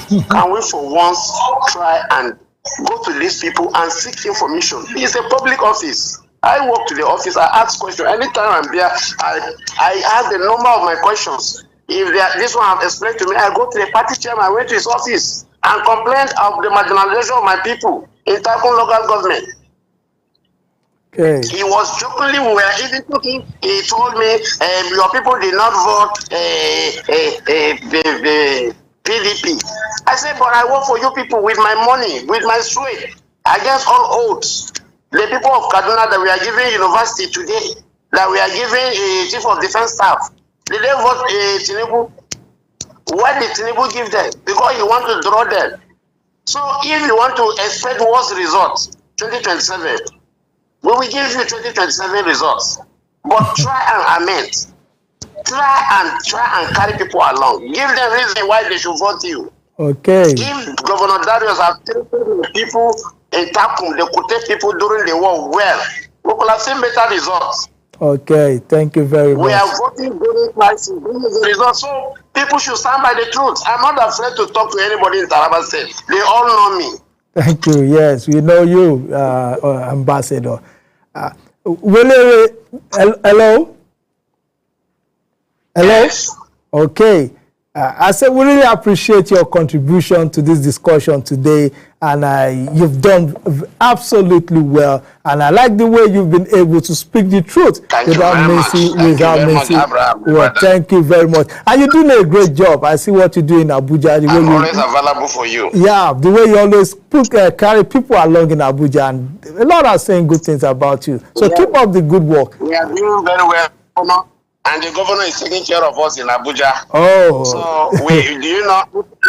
Can we for once try and go to these people and seek information? It's a public office. I walk to the office, I ask questions. Anytime I'm there, I ask the number of my questions. If this one have explained to me, I go to the party chairman, I went to his office and complained of the marginalization of my people in Takun local government. Okay. He was jokingly, we were even talking, he told me, your people did not vote the PDP. I said, but I work for you people with my money, with my sweat, against all odds. The people of Kaduna that we are giving university today, that we are giving a chief of defense staff, did they vote Tinubu? Why did Tinubu give them? Because he want to draw them. So if you want to expect worse results, 2027, we will give you 2027 results. But try and amend. Try and carry people along. Give them reason why they should vote you. Okay. If Governor Darius has taken people in Takum, they could take people during the war well, we could have seen better results. Okay, thank you very much. We are voting during crisis. This is the result. So people should stand by the truth. I'm not afraid to talk to anybody in Taraba State. They all know me. Thank you. Yes, we know you, Ambassador. Hello? Hello? Yes. Okay. I said we really appreciate your contribution to this discussion today, and you've done absolutely well. And I like the way you've been able to speak the truth without missing. Well, thank you very much. And you're doing a great job. I see what you do in Abuja. The way I'm always available for you. Yeah, the way you always carry people along in Abuja, and a lot are saying good things about you. So keep up the good work. We are doing very well. And the governor is taking care of us in Abuja. Oh. So, do you know,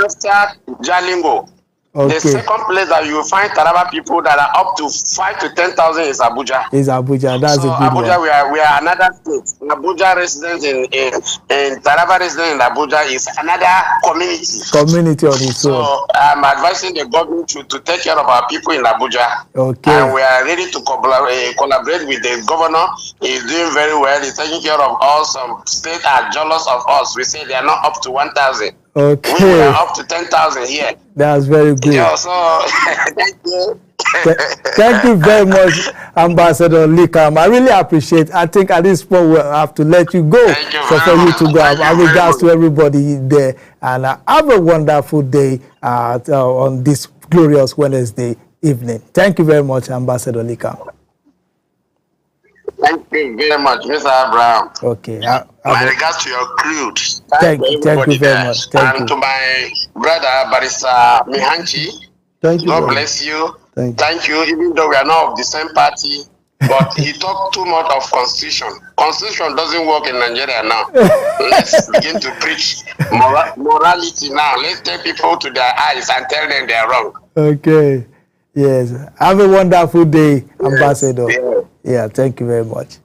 after Jalingo, the second place that you will find Taraba people that are up to 5,000 to 10,000 is Abuja. Is Abuja. That's a good Abuja, one. we are another state. Abuja residents in Taraba residents in Abuja is another community. Community on its own. So I'm advising the government to take care of our people in Abuja. Okay. And we are ready to collaborate with the governor. He's doing very well. He's taking care of us. Some states are jealous of us. We say they are not up to 1,000. Okay. We are up to 10,000 here. That's very good. Yeah, so thank you. Thank you very much, Ambassador Likam. I really appreciate it. I think at this point we'll have to let you go. So for you to go, have regards to everybody there. And have a wonderful day on this glorious Wednesday evening. Thank you very much, Ambassador Likam. Thank you very much, Mr. Abraham. Okay. My regards to your crew. Thank you very much. Thank you. To my brother, Barrister Mihanchi. Thank you. God bless you. Thank you. Even though we are not of the same party, but he talked too much of constitution. Constitution doesn't work in Nigeria now. Let's begin to preach morality now. Let's take people to their eyes and tell them they are wrong. Okay. Yes. Have a wonderful day, Ambassador. Yeah, thank you very much.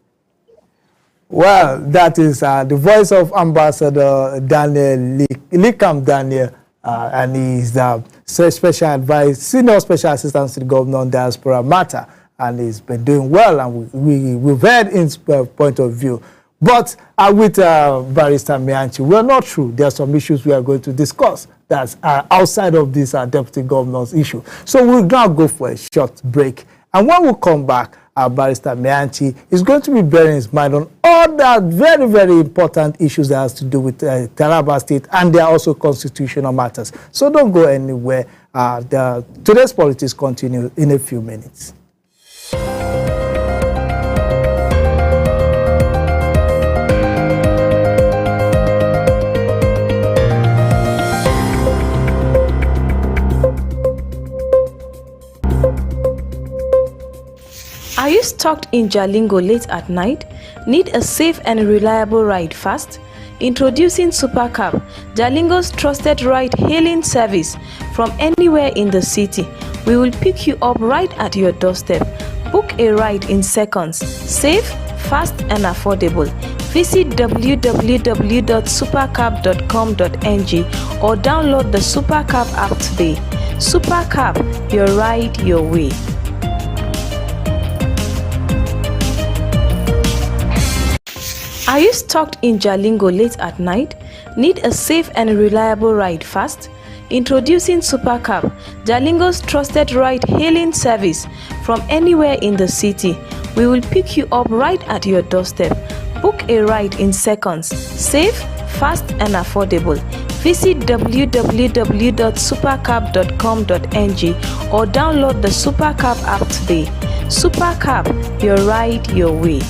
Well, that is the voice of Ambassador Daniel Likam Daniel, and he's the senior special assistant to the governor on diaspora matter, and he's been doing well, and we've heard his point of view. But with Barrister Mihanchi, we're not through. There are some issues we are going to discuss that's outside of this deputy governor's issue. So we'll now go for a short break. And when we come back, Barrister Mihanchi is going to be bearing his mind on all the very, very important issues that has to do with Taraba State, and there are also constitutional matters. So don't go anywhere. Today's politics continue in a few minutes. Are you stuck in Jalingo late at night? Need a safe and reliable ride fast? Introducing Supercab, Jalingo's trusted ride-hailing service from anywhere in the city. We will pick you up right at your doorstep. Book a ride in seconds. Safe, fast and affordable. Visit www.supercab.com.ng or download the Supercab app today. Supercab, your ride your way. Are you stuck in Jalingo late at night? Need a safe and reliable ride fast? Introducing Supercab, Jalingo's trusted ride-hailing service from anywhere in the city. We will pick you up right at your doorstep. Book a ride in seconds. Safe, fast and affordable. Visit www.supercab.com.ng or download the Supercab app today. Supercab, your ride your way.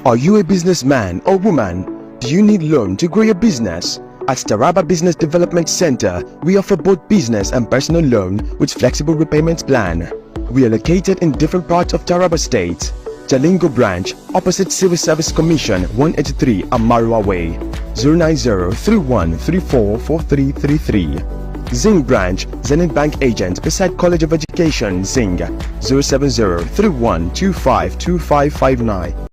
Are you a businessman or woman? Do you need loan to grow your business? At Taraba Business Development Center, we offer both business and personal loan with flexible repayment plan. We are located in different parts of Taraba State. Jalingo branch, opposite Civil Service Commission, 183 Amarua Way, 090-3134-4333. Zing branch, Zenith Bank agent beside College of Education, Zing, 070-3125-2559.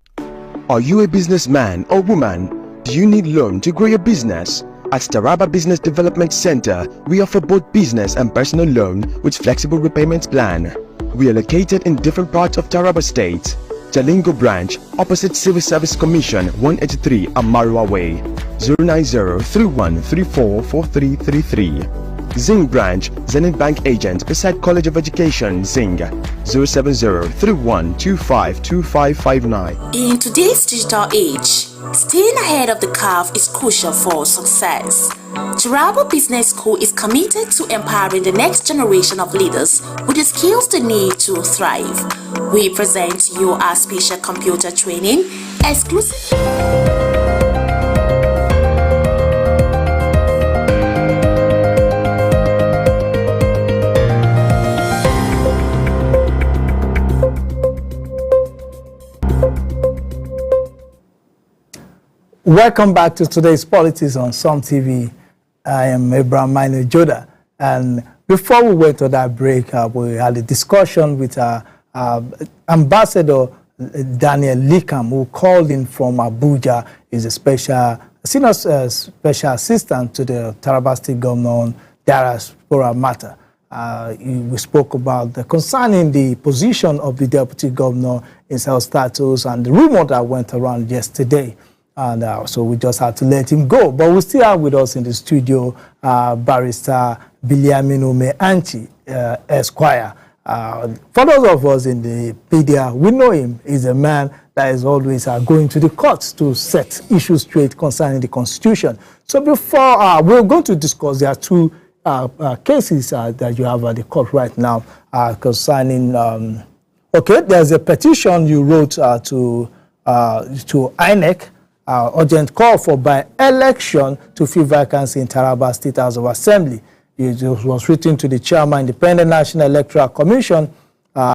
Are you a businessman or woman? Do you need loan to grow your business? At Taraba Business Development Center, we offer both business and personal loan with flexible repayment plan. We are located in different parts of Taraba State. Jalingo branch, opposite Civil Service Commission, 183 Amarua Way, 090-3134-4333. Zing branch, Zenith Bank agent beside College of Education, Zing, 070-3125-2559. In today's digital age, staying ahead of the curve is crucial for success. Taraba Business School is committed to empowering the next generation of leaders with the skills they need to thrive. We present you our special computer training exclusive. Welcome back to today's Politics on Sun TV. I am Abraham Minor Joda. And before we went to that break, we had a discussion with Ambassador Daniel Likam, who called in from Abuja. He's a senior special assistant to the Taraba State Governor on diaspora matter. We spoke about concerning the position of the deputy governor in self-status and the rumor that went around yesterday. And so we just had to let him go. But we still have with us in the studio Barrister Biliamino Meanchi, Esquire. For those of us in the media, we know him. He's a man that is always going to the courts to set issues straight concerning the Constitution. So before we're going to discuss, there are two cases that you have at the court right now concerning. Okay, there's a petition you wrote to INEC. Urgent call for by-election to fill vacancy in Taraba State House of Assembly. It was written to the chairman, Independent National Electoral Commission,